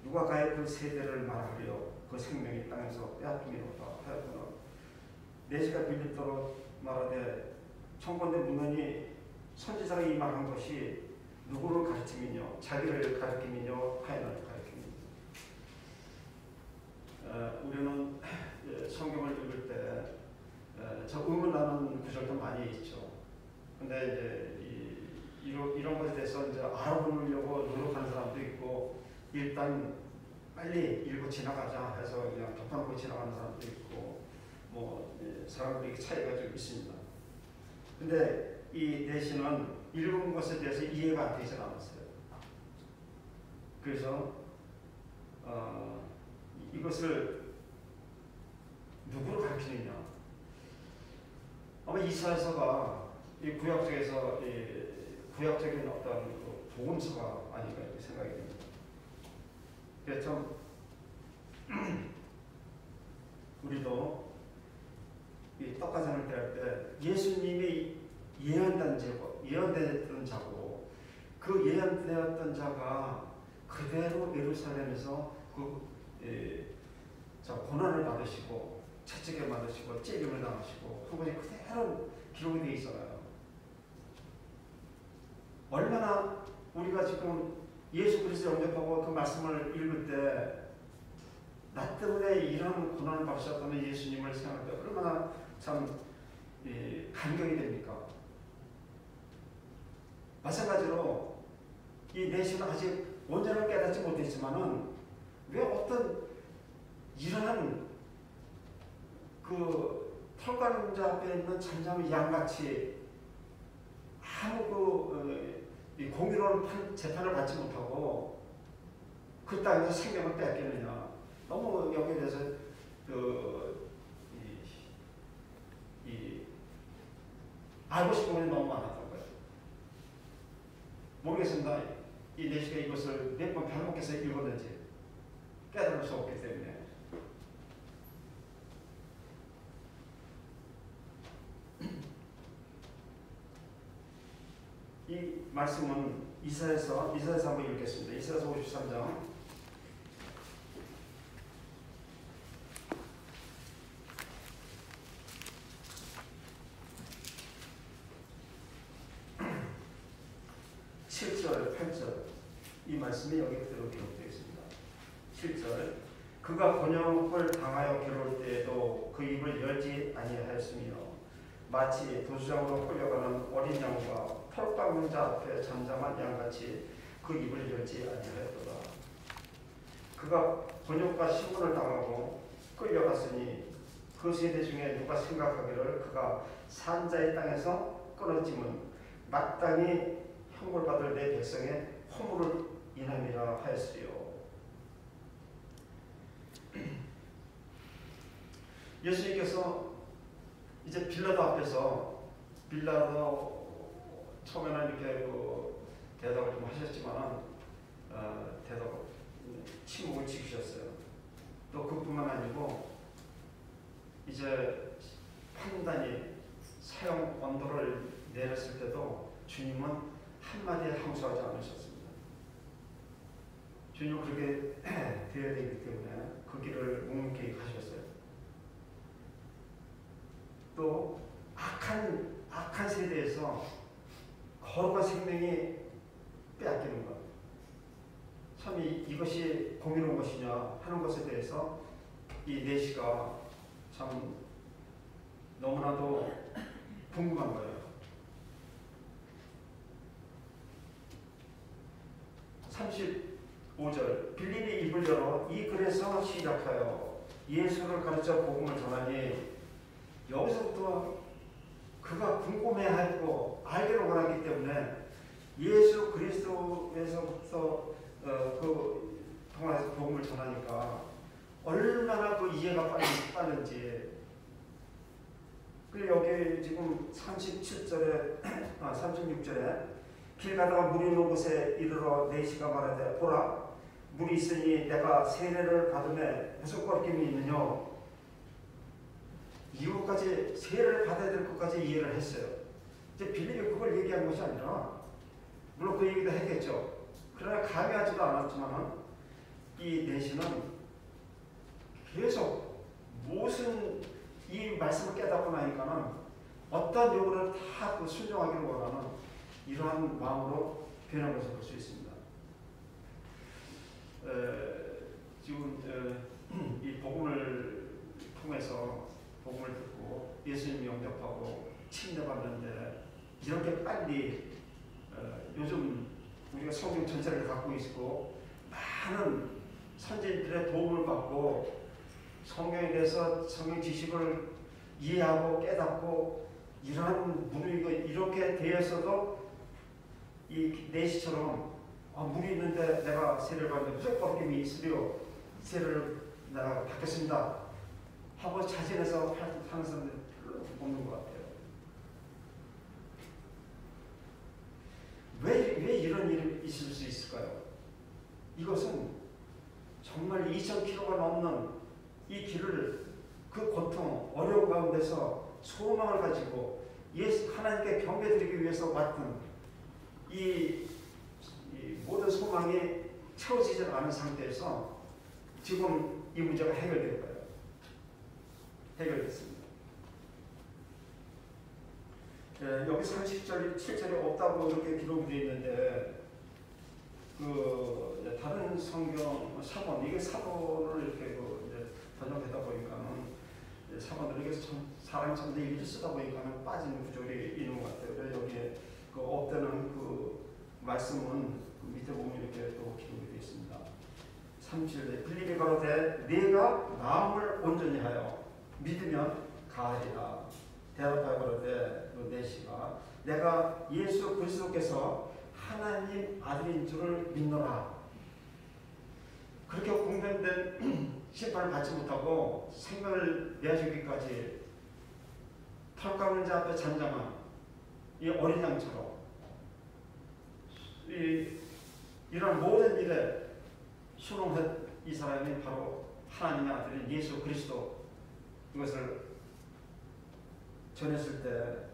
누가 가해 그 세대를 말하려 그 생명이 땅에서 빼앗기노다 하였구나. 내시가 빌립도로 말하되 청건대 문헌이 선지자가 이 말한 것이 누구를 가르치면요 자기를 가르치면요 하나님을 가르칩니다. 우리는 성경을 읽을 때 저 의문하는 구절도 많이 있죠. 근데 이제 이런 것에 대해서 이제 알아보려고 노력하는 사람도 있고 일단 빨리 읽고 지나가자 해서 그냥 덮어놓고 지나가는 사람도 있고 뭐 사람들이 차이가 좀 있습니다. 근데 이 내시는 읽은 것에 대해서 이해가 안 되지 않았어요. 그래서 이것을 누구로 가르치느냐? 아마 이사야서가 이 구약적에서 구약적인 어떤 그 복음서가 아닌가 이렇게 생각이 됩니다. 그래서 참 우리도 이 떡가전을 대할 때 예수님이 예언되었던 자고 그 예언되었던 자가 그대로 예루살렘에서 고난을 받으시고 채찍을 받으시고 찔림을 당하시고 그것이 그대로 기록이 되어 있잖아요. 얼마나 우리가 지금 예수 그리스도 영접하고 그 말씀을 읽을 때 나 때문에 이런 고난을 받으셨다는 예수님을 생각할 때 얼마나 참 감격이 됩니까? 마찬가지로 이 내시는 아직 온전히 깨닫지 못했지만은 왜 어떤 이러한 그 털가름자 앞에 있는 잠잠한 양같이 아무 공의로운 재판을 받지 못하고 그 땅에서 생명을 뺏기느냐. 너무 여기에 대해서 알고 싶은 것이 너무 많았던 거예요. 모르겠습니다. 이 내시가 이것을 몇 번 반복해서 읽었는지 깨달을 수 없기 때문에. 이 말씀은 이사야서 한번 읽겠습니다. 이사야서 53장 7절, 8절 이 말씀이 여기 그대로 기록되어 있습니다. 7절 그가 곤욕을 당하여 괴로울 때에도 그 입을 열지 아니하였으며 마치 도수장으로 끌려가는 어린 양과 털 깎는 자 앞에 잠잠한 양같이 그 입을 열지 아니하였도다. 그가 곤욕과 시문을 당하고 끌려갔으니 그 세대 중에 누가 생각하기를 그가 산자의 땅에서 끊어짐은 마땅히 형벌받을 내 백성의 허물을 인함이라 하였으리요. 예수님께서 이제 빌라도 앞에서 빌라도 처음에는 이렇게 대답을 좀 하셨지만 대답을 침묵을 지키셨어요. 또 그뿐만 아니고 이제 판단이 사형 언도를 내렸을 때도 주님은 한마디에 항소하지 않으셨습니다. 주님은 그렇게 되어야 되기 때문에 그 길을 묵묵히 가셨어요. 또 악한 세대에서 거룩한 생명이 빼앗기는 것, 참 이것이 공의로운 것이냐 하는 것에 대해서 이 내시가 참 너무나도 궁금한 거예요. 35절 빌립이 입을 열어 이 글에서 시작하여 예수를 가르쳐 복음을 전하니, 여기서부터 그가 궁금해하고 알기를 원하기 때문에 예수 그리스도에서부터 통해서 복음을 전하니까 얼마나 그 이해가 빠른지. 그리고 여기 지금 37절에 36절에 길 가다가 물이 있는 곳에 이르러 내시가 말하되 보라 물이 있으니 내가 세례를 받음에 무슨 꺼림이 있느냐. 이후까지 세례를 받아야 될 것까지 이해를 했어요. 이제 빌립이 그걸 얘기한 것이 아니라, 물론 그 얘기도 했겠죠. 그러나 감히하지도 않았지만 이 내시는 계속 무슨 이 말씀을 깨닫고 나니까는 어떤 요구를 다 순종하기를 원하는 이러한 마음으로 변한 것을 볼 수 있습니다. 지금 이 복음을 통해서 복음을 듣고 예수님 영접하고 침례받는데 이렇게 빨리 요즘 우리가 성경 전체를 갖고 있고 많은 선지자들의 도움을 받고 성경에 대해서 성경 지식을 이해하고 깨닫고 이러한 분위기가 이렇게 되었어도 이 내시처럼 물이 있는데 내가 세례를 받는데 무슨 거름이 있으리요. 세례를 내가 받겠습니다 하고 자신해서 하는 사람들이 별로 없는 것 같아요. 왜 이런 일이 있을 수 있을까요? 이것은 정말 2000km가 넘는 이 길을, 그 고통, 어려운 가운데서 소망을 가지고 하나님께 경배드리기 위해서 왔던 이 모든 소망이 채워지지 않은 상태에서 지금 이 문제가 해결될 거예요. 해결됐습니다. 여기 30절, 7절에 없다고 이렇게 기록이 되어 있는데, 다른 성경 사본, 이게 사본을 이렇게 번역하다 보니까는 사본들에게 사랑이 참 일을 쓰다 보니까는 빠지는 구절이 있는 것 같아요. 그래서 여기에 없다는 그 말씀은 밑에 보면 이렇게 또 기록이 되어 있습니다. 37절 빌립이 가로되 네가 마음을 온전히 하여 믿으면 가하리라. 대답하여 가로되 내시가 내가 예수 그리스도께서 하나님 아들인 줄을 믿노라. 그렇게 공변된 심판을 받지 못하고 생명을 내주기까지 털 깎는 자 앞에 잠잠한 이 어린 양처럼 이런 모든 일에 순응한 이 사람이 바로 하나님의 아들인 예수 그리스도, 이것을 전했을 때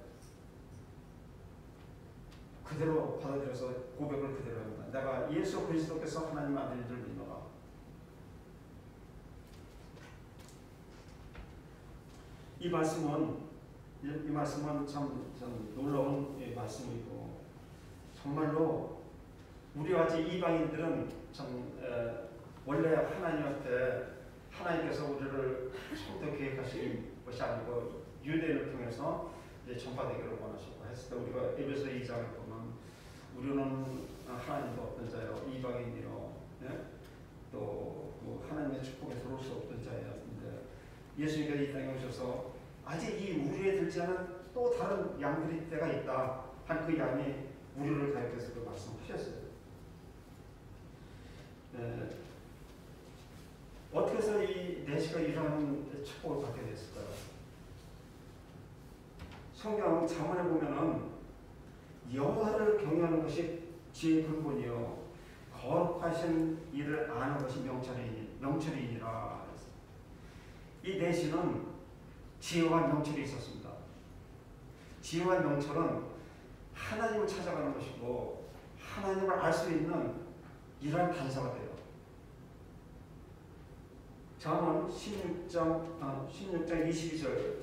그대로 받아들여서 고백을 그대로 합니다. 내가 예수 그리스도께서 하나님의 아들인 줄 믿노라. 이 말씀은 참 놀라운 말씀이고 정말로 우리와 같이 이방인들은 참 원래 하나님 앞에 하나님께서 우리를 처음부터 계획하신 것이 아니고 유대인을 통해서 이제 전파되기를 원하셨고 했을 때 우리가 에베소 2장에 보면 우리는 하나님도 없던 자요 이방인이요 또그 하나님의 축복에 들어올 수 없던 자였는데 예수님께서 이 땅에 오셔서 아직 이 우리에 들지 않은 또 다른 양들이 때가 있다 한 그 양이 우리를 가리켜서 그 말씀하셨어요. 어떻게 해서 이 내시가 이러한 축복을 받게 됐을까요? 성경 잠언에 보면은 여호와를 경외하는 것이 지혜의 근본이요 거룩하신 일을 아는 것이 명철이니라. 이 내시는 지혜와 명철이 있었습니다. 지혜와 명철은 하나님을 찾아가는 것이고 하나님을 알 수 있는 이러한 단서가 돼요. 잠언 16장 22절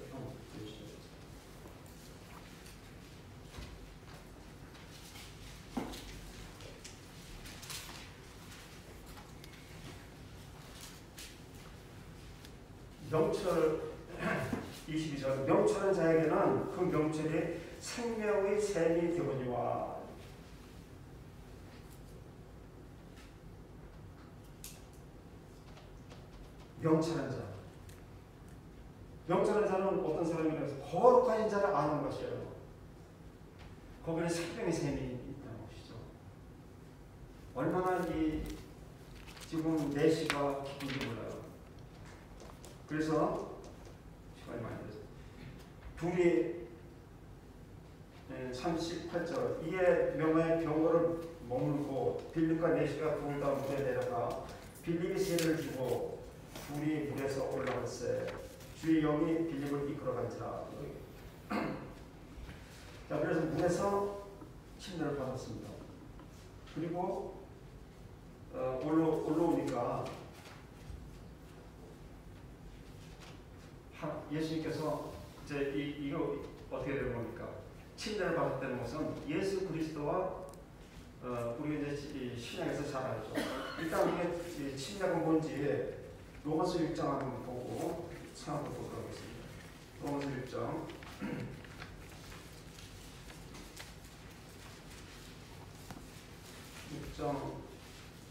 명철 22절 명철한 자에게는 그 명철이 생명의 샘이 되거니와. 명철한 자. 명철한 자는 어떤 사람이라고 해서 거룩한 자를 아는 것이에요. 거기는 생명의 샘이 있다는 것이죠. 얼마나 이 지금 내시가 기쁜지 몰라요. 그래서 시간이 많이 됐어요. 둘이 38절 이에 명의 병거를 머물고 빌립과 내시가 둘 다 물에 내려가 빌립이 세를 주고 둘이 물에서 올라갔어요. 주의 영이 빌립을 이끌어간지라. 자, 그래서 물에서 침례를 받았습니다. 그리고 올라오니까 예수님께서 이제 이거 어떻게 되는 겁니까? 침례를 받았다는 것은 예수 그리스도와 우리가 이제 신약에서 잘 알죠. 일단 이게 침례가 뭔지 로마서 6장 한번 보고 찾아보도록 하겠습니다. 로마서 6장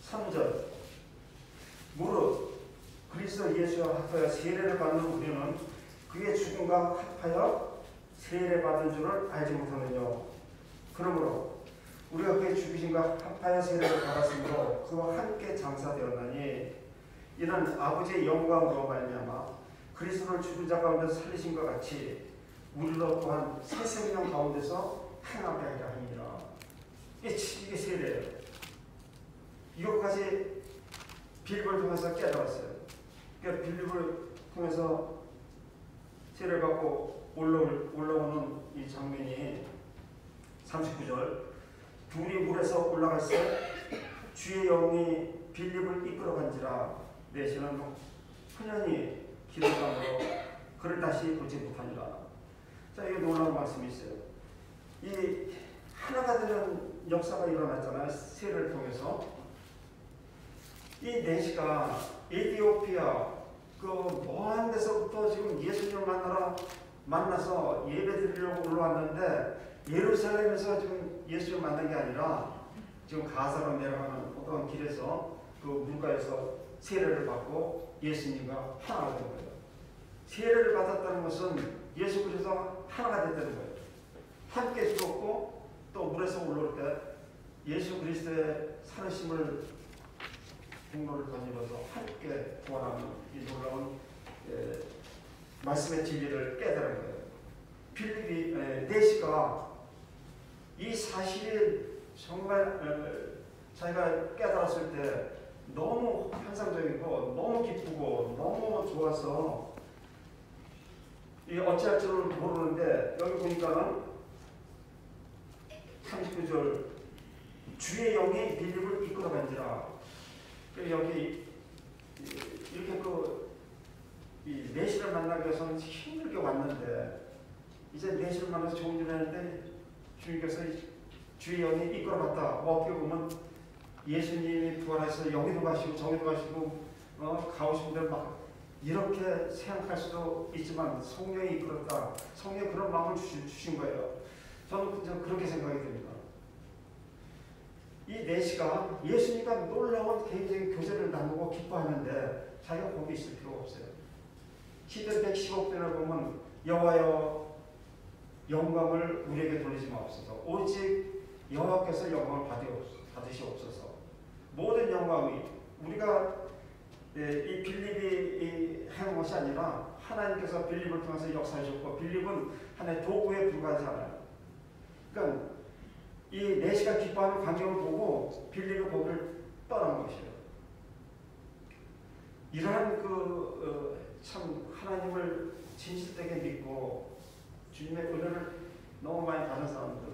3절 무릇 그리스도 예수와 합하여 세례를 받는 우리는 그의 죽음과 합하여 세례받은 줄을 알지 못하느냐. 그러므로 우리가 그의 죽으심과 합하여 세례를 받았으므로 그와 함께 장사되었나니 이는 아버지의 영광으로 말미암아 그리스도를 죽은 자 가운데서 살리신 것 같이 우리로 또한 새 생명 가운데서 행하게 하리라 하니라. 이게 세례예요. 이것까지 빌립을 통해서 깨달았어요. 그러니까 빌립을 통해서 세례를 받고 올라오는 이 장면이 39절 둘이 물에서 올라갈 때 주의 영이 빌립을 이끌어간지라 내시는 흔연히 기도감으로 그를 다시 보지 못하니라. 자, 이게 놀라운 말씀이 있어요. 이 하나가 되는 역사가 일어났잖아요. 세례를 통해서. 이 내시가 에티오피아 그 먼 데서부터 지금 예수님을 만나서 예배드리려고 올라왔는데 예루살렘에서 지금 예수님을 만난 게 아니라 지금 가사로 내려가는 어떤 길에서 그 물가에서 세례를 받고 예수님과 하나가 된 거예요. 세례를 받았다는 것은 예수 그리스도와 하나가 됐다는 거예요. 함께 죽었고 또 물에서 올라올 때 예수 그리스도의 살으심을 공로를 거닐어서 함께 구원하는 이 놀라운 말씀의 진리를 깨달은 거예요. 빌립이 내시가 이 사실이 정말 자기가 깨달았을 때 너무 환상적이고 너무 기쁘고 너무 좋아서 이 어찌할 줄을 모르는데 여기 보니까는 39절 주의 영이 빌립을 이끌어간지라. 여기 이렇게 이 내시를 만나기 위해서는 힘들게 왔는데 이제 내시를 만나서 좋은 일 하는데 주님께서 주의 영이 이끌어갔다. 어떻게 보면 예수님이 부활해서 여기도 가시고 저기도 가시고 가고 싶은 대로 막 이렇게 생각할 수도 있지만 성령이 이끌었다. 성령이 그런 마음을 주신 거예요. 저는 그렇게 생각이 됩니다. 이 내시가 예수님과 놀라운 개인적인 교제를 나누고 기뻐하는데 자기가 거기 있을 필요가 없어요. 시편 115편을 보면 여호와여 영광을 우리에게 돌리지 마옵소서. 오직 여호와께서 영광을 받으시옵소서. 모든 영광이 우리가 이 빌립이 행한 것이 아니라 하나님께서 빌립을 통해서 역사하셨고 빌립은 하나의 도구에 불과하지 않아요. 그러니까 이 내시가 기뻐하는 광경을 보고 빌립이 거기를 떠난 것이에요. 이러한 참 하나님을 진실되게 믿고 주님의 은혜를 너무 많이 받은 사람들,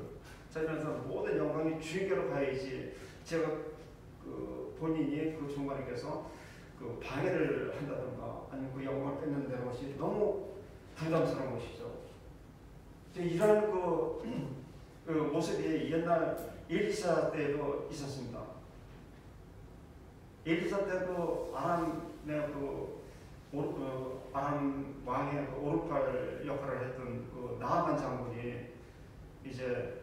살면서 모든 영광이 주님께로 가야지 제가 본인이 종관님께서 방해를 한다든가 아니면 그 영광을 뺏는다는 것이 너무 부담스러운 것이죠. 이러한 모습이 옛날 엘리사 때도 있었습니다. 엘리사 때도 아람의 아람 왕의 오르팔 역할을 했던 나아만 장군이 이제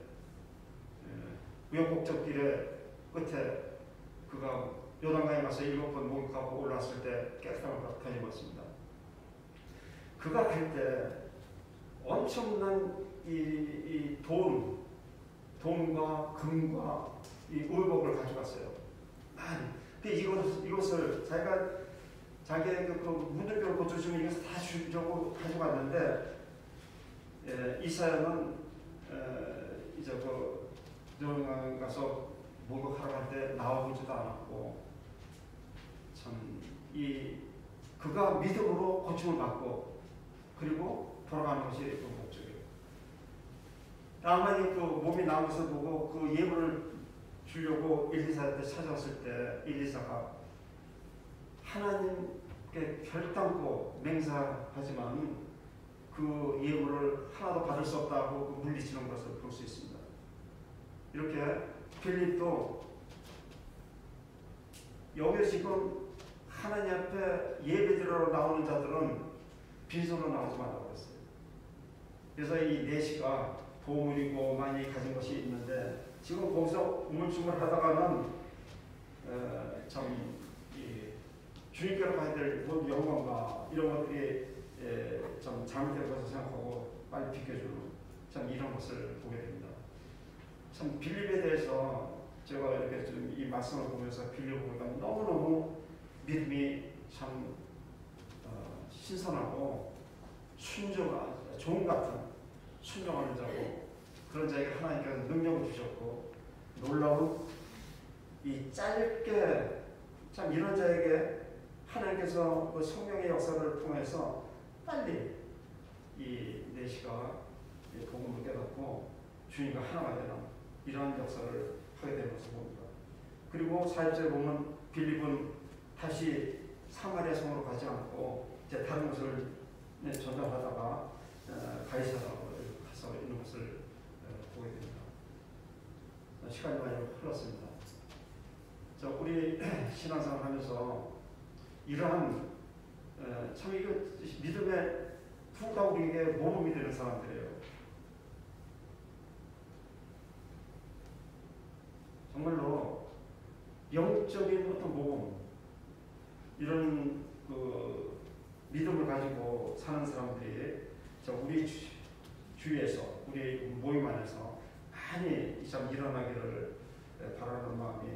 우여곡절길의 끝에 그가 요단강에 가서 7번 목욕하고 올라왔을 때 깨끗함을 가져왔습니다. 그가 갈 때 엄청난 이 돈과 금과 이 의복을 가져갔어요. 근데 이것을 자기의 무덤뼈를 고쳐주면 이것을 다 주려고 가져갔는데 이사야는 이제 요단강 가서 목욕하러 갈 때 나와보지도 않았고 그가 믿음으로 고침을 받고 그리고 돌아가는 것이 목적이에요. 다만이 몸이 나온 것을 보고 그 예물을 주려고 엘리사한테 찾아왔을 때 엘리사가 하나님께 결단코 맹세하지만 그 예물을 하나도 받을 수 없다고 물리치는 것을 볼 수 있습니다. 이렇게 빌립도 여기서 지금 하나님 앞에 예배드리러 나오는 자들은 빈손으로 나오지 말라고 했어요. 그래서 이 내시가 보물이고 많이 가진 것이 있는데 지금 거기서 우물쭈물 하다가는 주님께로 가야 될 영광과 이런 것들이 참 잘못된 것을 생각하고 빨리 비켜주는 참 이런 것을 보게 됩니다. 참 빌립에 대해서 제가 이렇게 좀 이 말씀을 보면서 빌립을 보니까 너무너무 믿음이 참 신선하고 순종한 종 같은 순종하는 자고 그런 자에게 하나님께서 능력을 주셨고 놀라운 이 짧게 참 이런 자에게 하나님께서 그 성령의 역사를 통해서 빨리 이 내시가 복음을 깨닫고 주님과 하나가 되는 이러한 역사를 하게 되는 것을 봅니다. 그리고 4절에 보면 빌립은 다시 사마리아 성으로 가지 않고 이제 다른 곳을 전달하다가 가이사라로 가서 있는 것을 보게 됩니다. 시간이 많이 흘렀습니다. 우리 신앙생활 하면서 이러한 참 이거 믿음의 부가 우리에게 모범이 되는 사람들이에요. 정말로 영적인 어떤 모범 이런 믿음을 가지고 사는 사람들이 우리 주위에서 우리 모임 안에서 많이 참 일어나기를 바라는 마음이